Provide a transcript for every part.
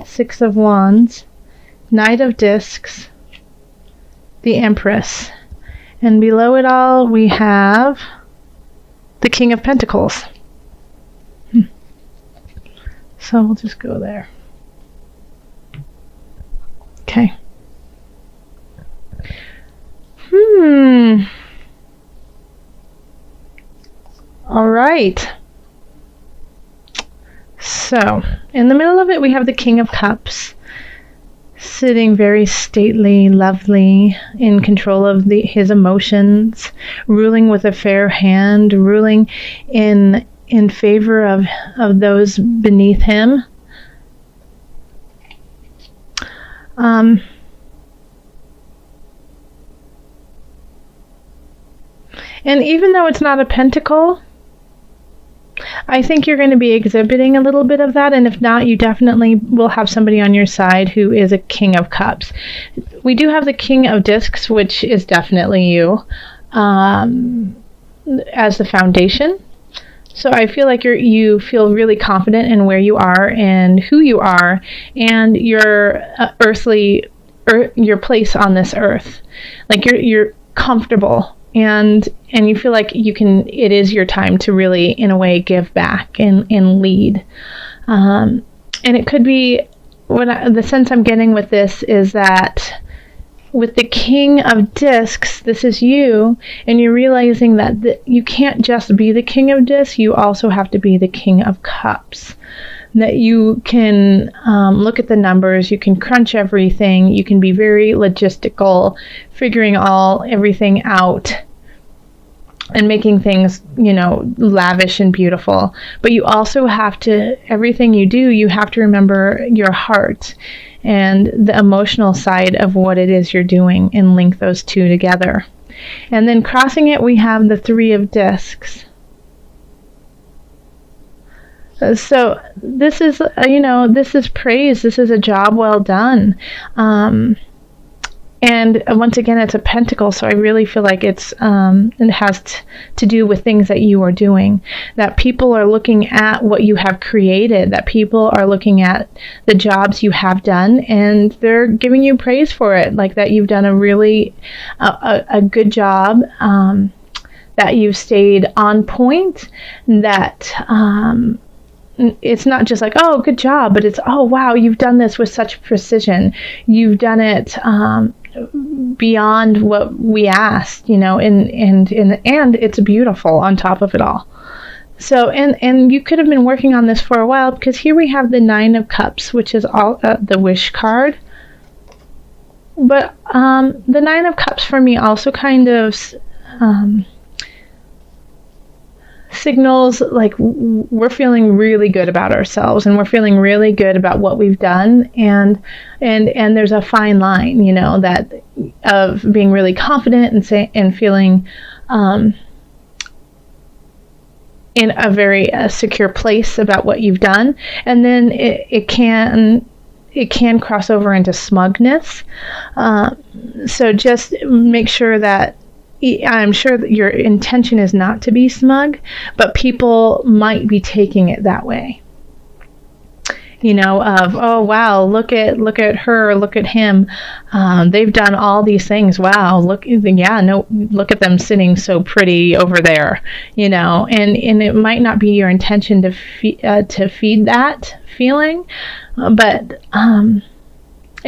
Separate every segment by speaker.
Speaker 1: Six of Wands, Knight of Discs, the Empress. And below it all, we have the King of Pentacles. So we'll just go there. Okay. All right. So, in the middle of it, we have the King of Cups, sitting very stately, lovely, in control of his emotions, ruling with a fair hand, ruling in favor of those beneath him. And even though it's not a pentacle, I think you're going to be exhibiting a little bit of that, and if not, you definitely will have somebody on your side who is a King of Cups. We do have the King of Discs, which is definitely you, as the foundation. So I feel like you feel really confident in where you are and who you are and your your place on this earth. Like you're comfortable. And you feel like it is your time to really, in a way, give back and lead. And it could be, the sense I'm getting with this is that with the King of Discs, this is you, and you're realizing that you can't just be the King of Discs, you also have to be the King of Cups. That you can look at the numbers, you can crunch everything, you can be very logistical, figuring everything out and making things, lavish and beautiful. But you also have to, everything you do, you have to remember your heart and the emotional side of what it is you're doing and link those two together. And then crossing it, we have the Three of Discs. So this is, this is praise. This is a job well done. And once again, it's a pentacle, so I really feel like it has to do with things that you are doing. That people are looking at what you have created, that people are looking at the jobs you have done, and they're giving you praise for it, like that you've done a really a good job, that you've stayed on point, that it's not just like, oh, good job, but it's, oh, wow, you've done this with such precision. You've done it beyond what we asked, and it's beautiful on top of it all. So, and you could have been working on this for a while, because here we have the Nine of Cups, which is all the wish card. But the Nine of Cups for me also kind of signals like we're feeling really good about ourselves, and we're feeling really good about what we've done, and there's a fine line, that of being really confident and feeling in a very secure place about what you've done, and then it can cross over into smugness. So just make sure that, I'm sure that your intention is not to be smug, but people might be taking it that way. Of, oh, wow, look at her, look at him. They've done all these things. Wow, look at them sitting so pretty over there, and it might not be your intention to feed that feeling, but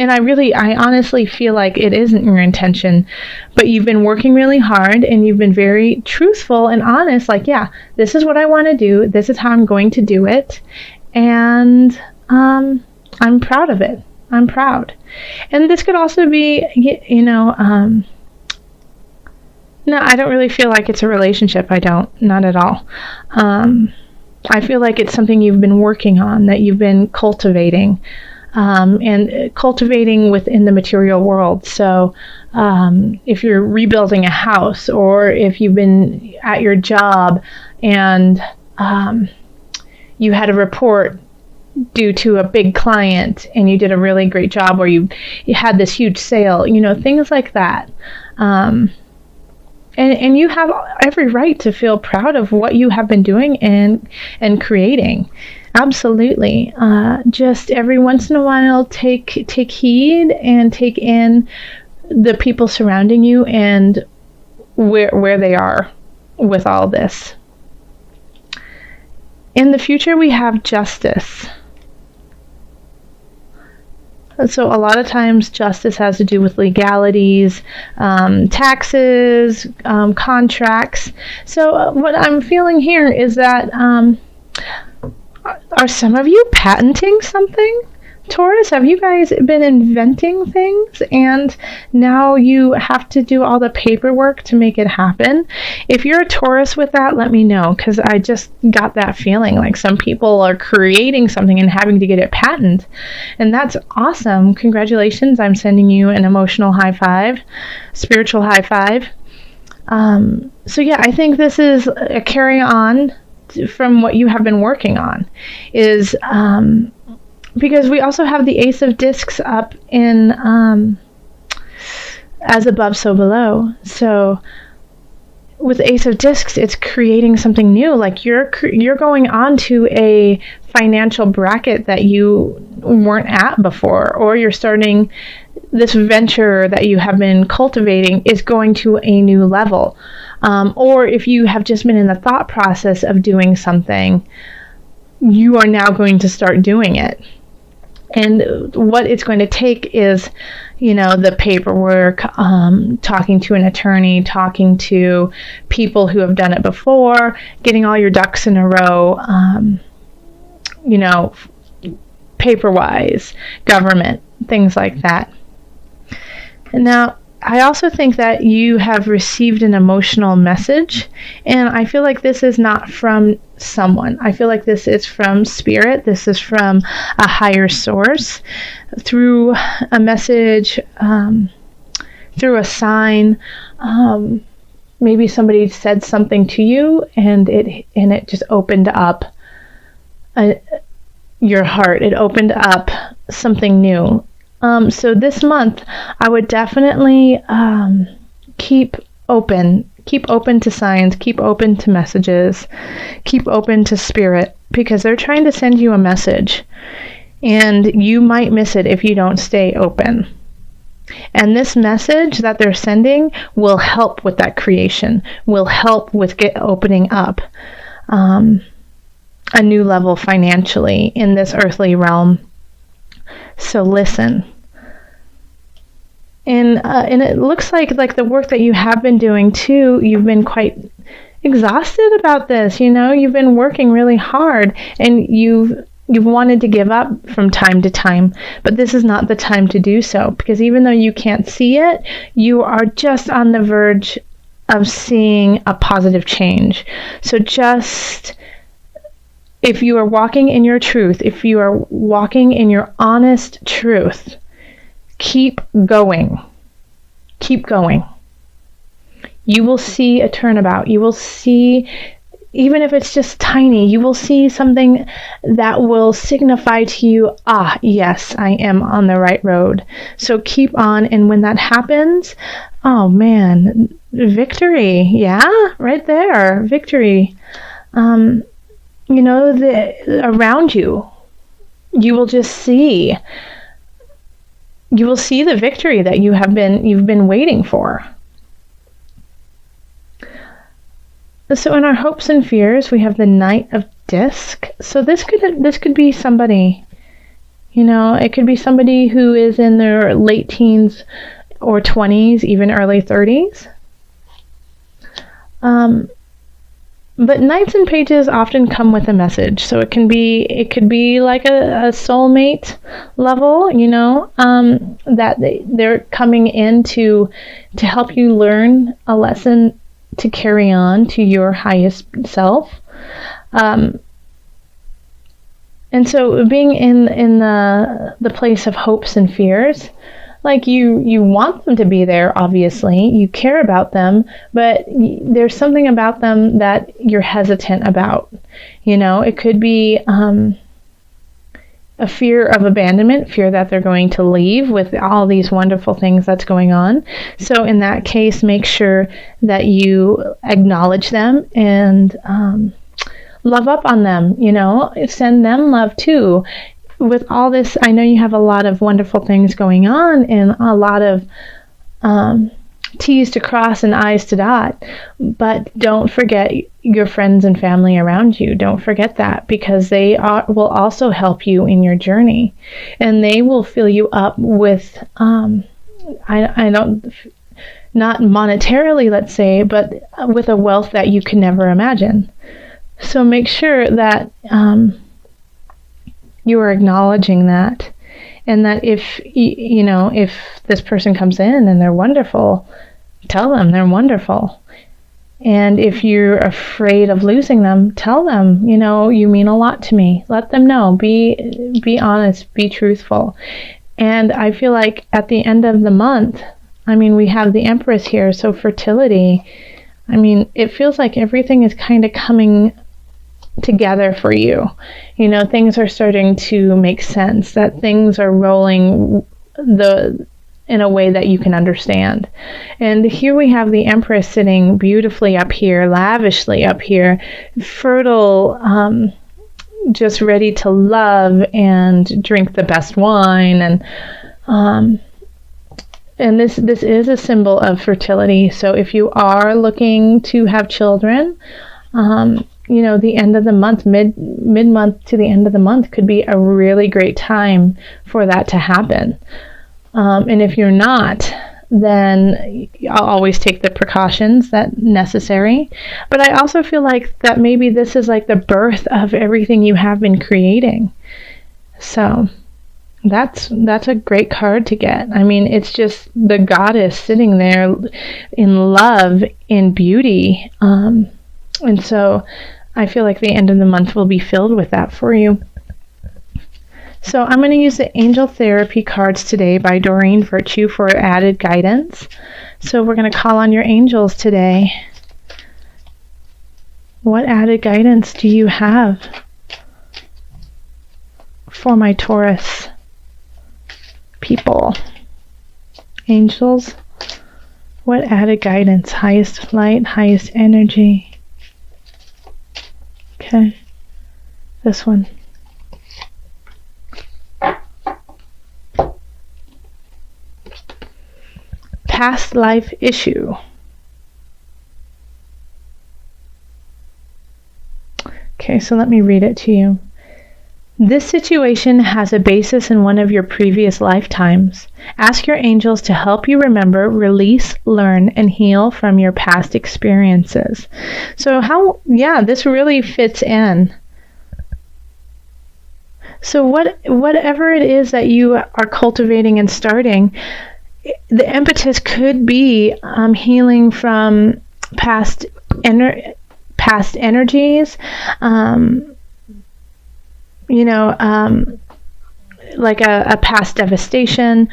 Speaker 1: and I honestly feel like it isn't your intention, but you've been working really hard and you've been very truthful and honest. Like, yeah, this is what I want to do. This is how I'm going to do it. And I'm proud of it. I'm proud. And this could also be, no, I don't really feel like it's a relationship. I don't, not at all. I feel like it's something you've been working on, that you've been cultivating. And cultivating within the material world. So if you're rebuilding a house, or if you've been at your job and you had a report due to a big client and you did a really great job, or you had this huge sale, things like that. And you have every right to feel proud of what you have been doing and creating. Absolutely. Just every once in a while, take heed and take in the people surrounding you and where they are with all this. In the future, we have justice. So a lot of times justice has to do with legalities, taxes, contracts. So what I'm feeling here is that are some of you patenting something? Taurus, have you guys been inventing things and now you have to do all the paperwork to make it happen? If you're a Taurus with that, let me know, because I just got that feeling like some people are creating something and having to get it patented. And that's awesome. Congratulations. I'm sending you an emotional high five, spiritual high five. So yeah, I think this is a carry on from what you have been working on, is because we also have the Ace of Discs up in as above, so below. So with Ace of Discs, it's creating something new. Like you're going on to a financial bracket that you weren't at before, or you're starting this venture that you have been cultivating is going to a new level. Or if you have just been in the thought process of doing something, you are now going to start doing it. And what it's going to take is, the paperwork, talking to an attorney, talking to people who have done it before, getting all your ducks in a row, paper-wise, government, things like that. And now, I also think that you have received an emotional message, and I feel like this is not from someone. I feel like this is from spirit. This is from a higher source through a message, through a sign. Maybe somebody said something to you, and it just opened up your heart. It opened up something new. So this month, I would definitely keep open to signs, keep open to messages, keep open to spirit, because they're trying to send you a message, and you might miss it if you don't stay open. And this message that they're sending will help with that creation, will help with opening up a new level financially in this earthly realm. So listen. And it looks like the work that you have been doing too, you've been quite exhausted about this. You've been working really hard, and you've wanted to give up from time to time, but this is not the time to do so, because even though you can't see it, you are just on the verge of seeing a positive change. So just, if you are walking in your truth, if you are walking in your honest truth, keep going. Keep going. You will see a turnabout. You will see, even if it's just tiny, you will see something that will signify to you, yes, I am on the right road. So keep on, and when that happens, oh man, victory. Yeah, right there, victory. Around you, you will just see. You will see the victory that you've been waiting for. So in our hopes and fears, we have the Knight of Disc. So this could be somebody. It could be somebody who is in their late teens or 20s, even early 30s. But Knights and Pages often come with a message. So it could be like a soulmate level, that they're coming in to help you learn a lesson to carry on to your highest self. And so being in the place of hopes and fears, like you want them to be there, obviously. You care about them, but there's something about them that you're hesitant about. It could be a fear of abandonment, fear that they're going to leave with all these wonderful things that's going on. So in that case, make sure that you acknowledge them and love up on them, send them love too. With all this, I know you have a lot of wonderful things going on and a lot of T's to cross and I's to dot, but don't forget your friends and family around you. Don't forget that, because they will also help you in your journey, and they will fill you up with, I don't, not monetarily, let's say, but with a wealth that you can never imagine. So make sure that you are acknowledging that. And that if this person comes in and they're wonderful, tell them they're wonderful. And if you're afraid of losing them, tell them, you mean a lot to me. Let them know. Be honest, be truthful. And I feel like at the end of the month, we have the Empress here, so fertility, it feels like everything is kind of coming together for you. Things are starting to make sense, that things are rolling in a way that you can understand. And here we have the Empress sitting beautifully up here, lavishly up here, fertile, just ready to love and drink the best wine. And this is a symbol of fertility. So if you are looking to have children, the end of the month, mid-month to the end of the month could be a really great time for that to happen. And if you're not, then I'll always take the precautions that necessary. But I also feel like that maybe this is like the birth of everything you have been creating. So that's a great card to get. It's just the goddess sitting there in love, in beauty. And so I feel like the end of the month will be filled with that for you. So I'm going to use the Angel Therapy cards today by Doreen Virtue for added guidance. So we're going to call on your angels today. What added guidance do you have for my Taurus people? Angels, what added guidance? Highest light, highest energy. Okay, this one. Past life issue. Okay, so let me read it to you. This situation has a basis in one of your previous lifetimes. Ask your angels to help you remember, release, learn, and heal from your past experiences. So this really fits in. So whatever it is that you are cultivating and starting, the impetus could be healing from past energies, like a past devastation,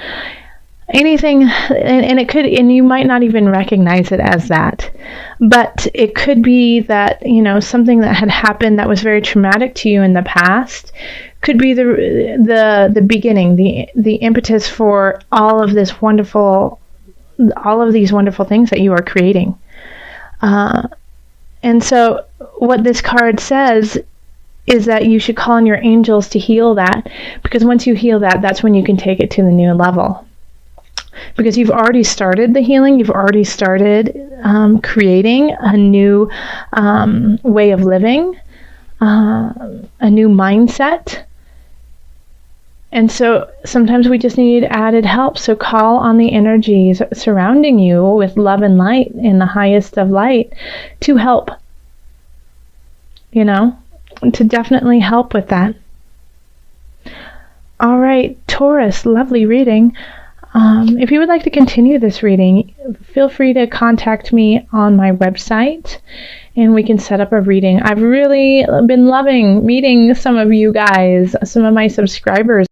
Speaker 1: anything, and it could, and you might not even recognize it as that, but it could be that, something that had happened that was very traumatic to you in the past could be the beginning, the impetus for all of these wonderful things that you are creating. And so what this card says is that you should call on your angels to heal that, because once you heal that, that's when you can take it to the new level. Because you've already started the healing, you've already started creating a new way of living, a new mindset. And so sometimes we just need added help. So call on the energies surrounding you with love and light in the highest of light to help, to definitely help with that. All right, Taurus, lovely reading. If you would like to continue this reading, feel free to contact me on my website and we can set up a reading. I've really been loving meeting some of you guys, some of my subscribers.